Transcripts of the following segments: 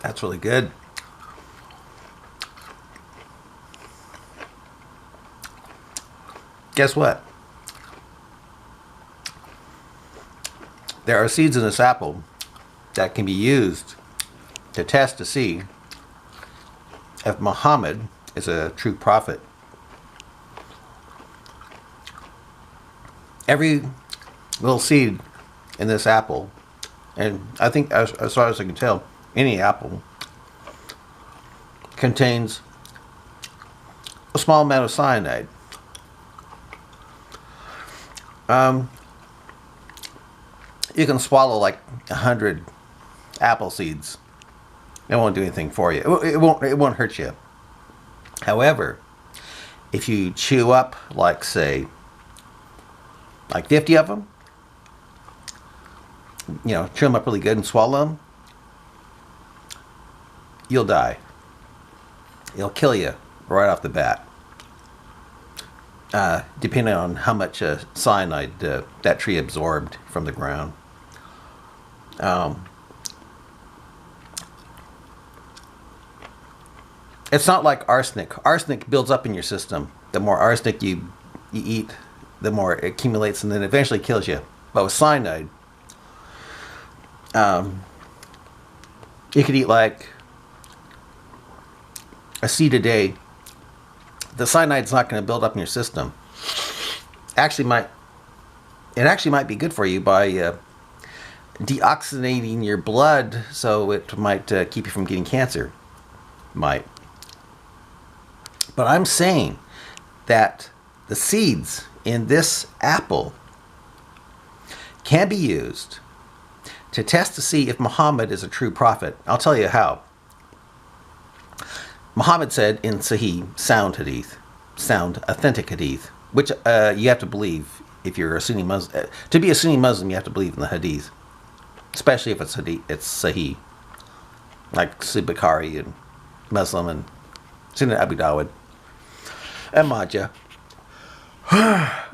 That's really good. Guess what? There are seeds in this apple that can be used to test to see if Muhammad is a true prophet. Every little seed in this apple, and I think as far as I can tell, any apple contains a small amount of cyanide. Um, you can swallow like 100 apple seeds. It won't do anything for you. It won't. It won't hurt you. However, if you chew up, like say, like 50 of them, chew them up really good and swallow them, you'll die. It'll kill you right off the bat. Depending on how much cyanide that tree absorbed from the ground. Um, it's not like arsenic. Arsenic builds up in your system. The more arsenic you eat, the more it accumulates and then eventually kills you. But with cyanide, um, you could eat like a seed a day. The cyanide's not going to build up in your system. Actually, might be good for you by deoxygenating your blood, so it might keep you from getting cancer. Might. But I'm saying that the seeds in this apple can be used to test to see if Muhammad is a true prophet. I'll tell you how. Muhammad said in Sahih, sound, authentic hadith, which you have to believe if you're a Sunni Muslim. To be a Sunni Muslim, you have to believe in the hadith, especially if it's Sahih, like Sahih Bukhari and Muslim and Sunan Abu Dawud and Majah.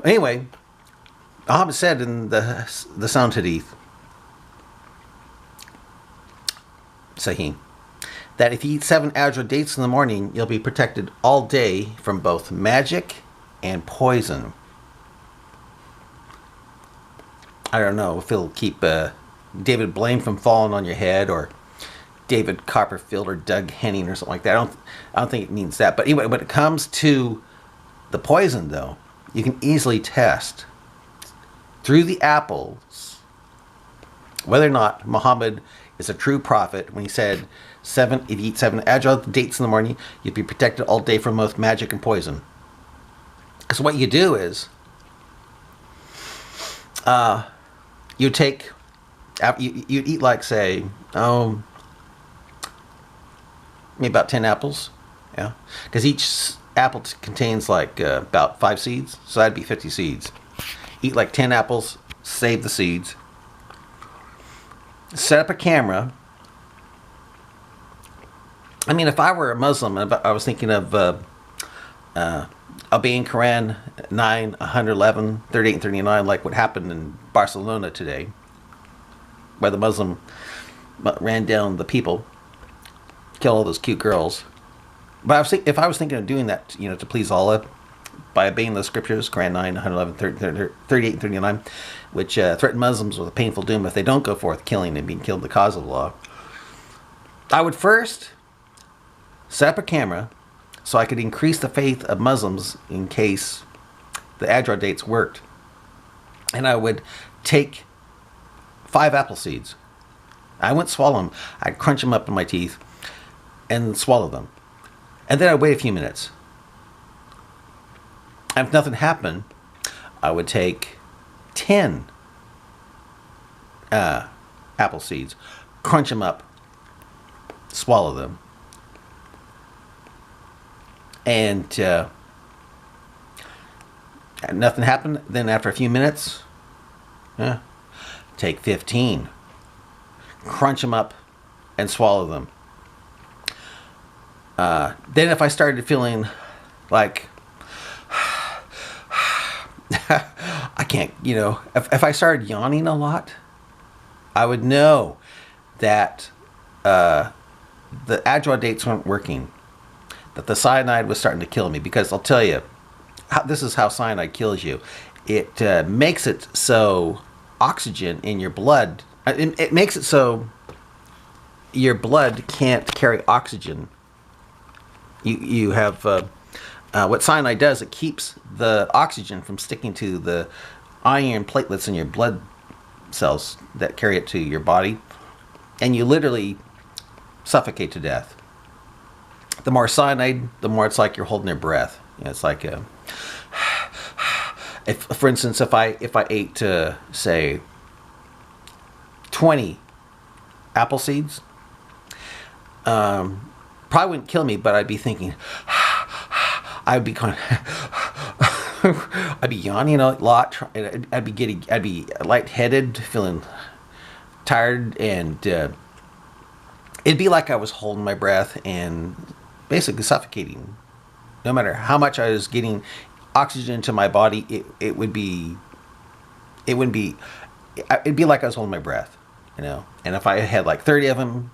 Anyway, Muhammad said in the sound hadith, Sahih, that if you eat 7 Ajwa dates in the morning, you'll be protected all day from both magic and poison. I don't know if it'll keep David Blaine from falling on your head, or David Copperfield or Doug Henning or something like that. I don't think it means that. But anyway, when it comes to the poison, though, you can easily test through the apples whether or not Muhammad is a true prophet when he said, if you eat 7 agile dates in the morning, you'd be protected all day from both magic and poison. Because what you do is, you take, you'd eat like, say, maybe about 10 apples. Yeah. Because each apple contains like about 5 seeds. So that'd be 50 seeds. Eat like 10 apples, save the seeds. Set up a camera. I mean, if I were a Muslim, I was thinking of obeying Quran 9, 111, 38, and 39, like what happened in Barcelona today, where the Muslim ran down the people, killed all those cute girls. But if I was thinking of doing that, to please Allah, by obeying the scriptures, Quran 9, 111, 38, and 39, which threaten Muslims with a painful doom if they don't go forth killing and being killed in the cause of Allah, I would first set up a camera so I could increase the faith of Muslims in case the Adrar dates worked. And I would take 5 apple seeds. I wouldn't swallow them. I'd crunch them up in my teeth and swallow them. And then I'd wait a few minutes. And if nothing happened, I would take 10 apple seeds, crunch them up, swallow them. And nothing happened. Then after a few minutes, take 15, crunch them up, and swallow them. Then if I started feeling like I can't, if I started yawning a lot, I would know that the Adjoa dates weren't working, that the cyanide was starting to kill me. Because I'll tell you, this is how cyanide kills you. It makes it so oxygen in your blood, it makes it so your blood can't carry oxygen. You have what cyanide does. It keeps the oxygen from sticking to the iron platelets in your blood cells that carry it to your body, and you literally suffocate to death. The more cyanide, the more it's like you're holding your breath. You know, it's like if, for instance, if I ate say 20 apple seeds, probably wouldn't kill me, but I'd be thinking, I'd be going, I'd be yawning a lot. I'd be lightheaded, feeling tired, and it'd be like I was holding my breath and basically suffocating. No matter how much I was getting oxygen into my body, it'd be like I was holding my breath, you know. And if I had like 30 of them,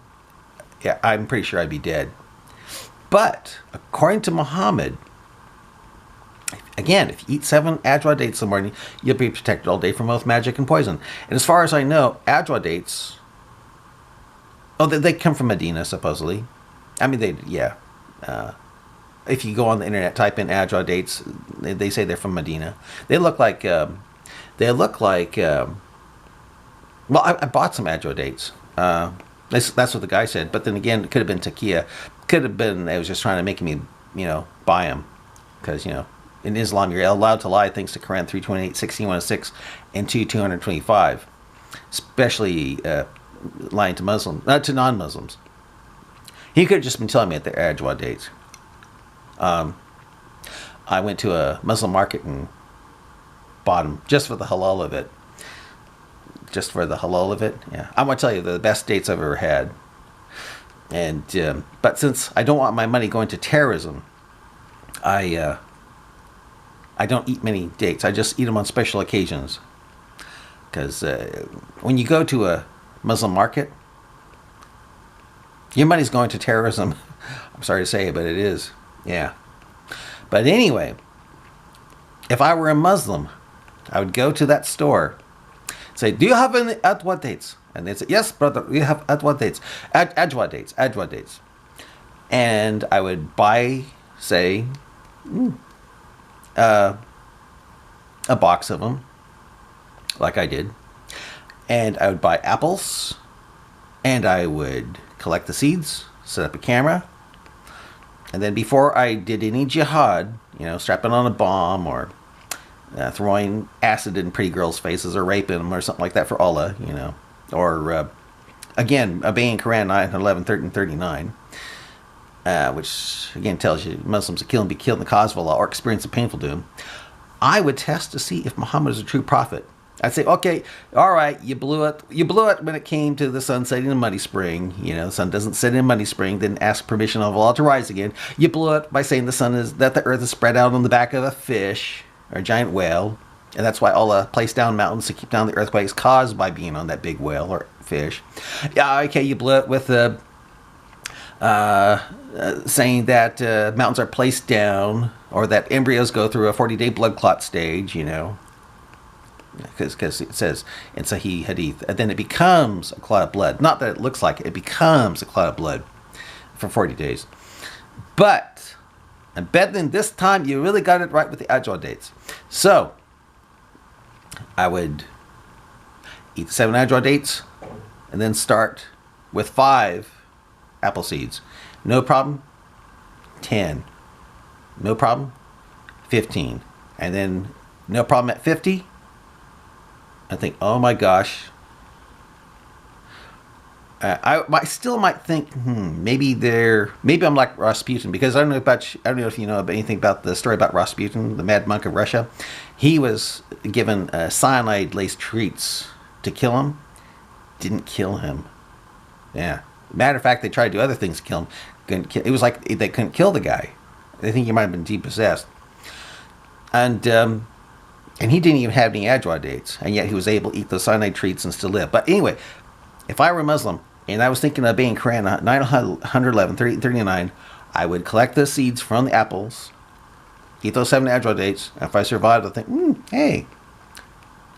yeah, I'm pretty sure I'd be dead. But according to Muhammad, again, if you eat 7 Adjoa dates in the morning, you'll be protected all day from both magic and poison. And as far as I know, Adjoa dates, they come from Medina, supposedly. I mean, if you go on the internet, type in Adjoa dates, they say they're from Medina. They look like, well, I bought some Adjoa dates. That's what the guy said. But then again, it could have been taqiyya. Could have been they was just trying to make me, buy them. Because, in Islam, you're allowed to lie thanks to Quran 328, 16:106, and 225. Especially lying to to non-Muslims. He could have just been telling me at the Adjoa dates. I went to a Muslim market and bought them just for the halal of it. Just for the halal of it, yeah. I'm gonna tell you, they're the best dates I've ever had. And but since I don't want my money going to terrorism, I don't eat many dates. I just eat them on special occasions. Because when you go to a Muslim market, your money's going to terrorism. I'm sorry to say it, but it is. Yeah. But anyway, if I were a Muslim, I would go to that store, say, do you have any Adjoa dates? And they'd say, yes, brother, we have Adjoa dates. Adjoa dates. And I would buy, say, a box of them, like I did. And I would buy apples, and I would collect the seeds, set up a camera, and then before I did any jihad, strapping on a bomb or throwing acid in pretty girls' faces or raping them or something like that for Allah, or again, obeying Quran 9:11, 13, 39, which again tells you Muslims are be killed in the cause of Allah or experience a painful doom. I would test to see if Muhammad is a true prophet. I'd say, okay, all right, you blew it. You blew it when it came to the sun setting in Muddy Spring. The sun doesn't set in Muddy Spring. Didn't ask permission of Allah to rise again. You blew it by saying that the earth is spread out on the back of a fish or a giant whale, and that's why Allah placed down mountains to keep down the earthquakes caused by being on that big whale or fish. Yeah, okay, you blew it with saying that mountains are placed down, or that embryos go through a 40-day blood clot stage, because it says in Sahih Hadith, and then it becomes a clot of blood. Not that it looks like it becomes a clot of blood for 40 days. But, and better than this time, you really got it right with the Adjoa dates. So, I would eat 7 Adjoa dates, and then start with 5 apple seeds. No problem, 10. No problem, 15. And then, no problem at 50. I think, oh my gosh. I still might think, maybe I'm like Rasputin, because I don't know if you know anything about the story about Rasputin, the mad monk of Russia. He was given cyanide-laced treats to kill him. Didn't kill him. Yeah. Matter of fact, they tried to do other things to kill him. It was like they couldn't kill the guy. They think he might have been depossessed. And he didn't even have any Adjoa dates, and yet he was able to eat those cyanide treats and still live. But anyway, If I were a Muslim and I was thinking of obeying Quran 911, 38, I would collect the seeds from the apples, eat those 7 Adroit dates. If I survived, I'd think, hey,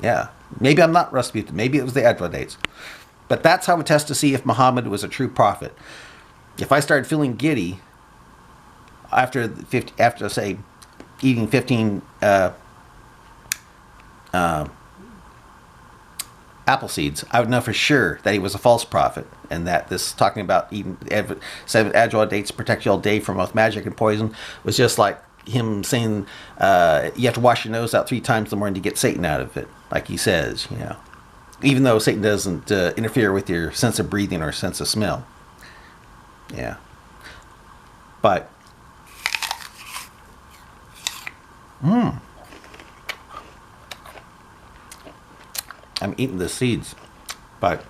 yeah, maybe I'm not Rasputin. Maybe it was the Adroit dates. But that's how I would test to see if Muhammad was a true prophet. If I started feeling giddy after say, eating 15 apple seeds, I would know for sure that he was a false prophet, and that this talking about eating 7 agile dates to protect you all day from both magic and poison was just like him saying you have to wash your nose out 3 times in the morning to get Satan out of it, like he says, even though Satan doesn't interfere with your sense of breathing or sense of smell. Yeah. But I'm eating the seeds, but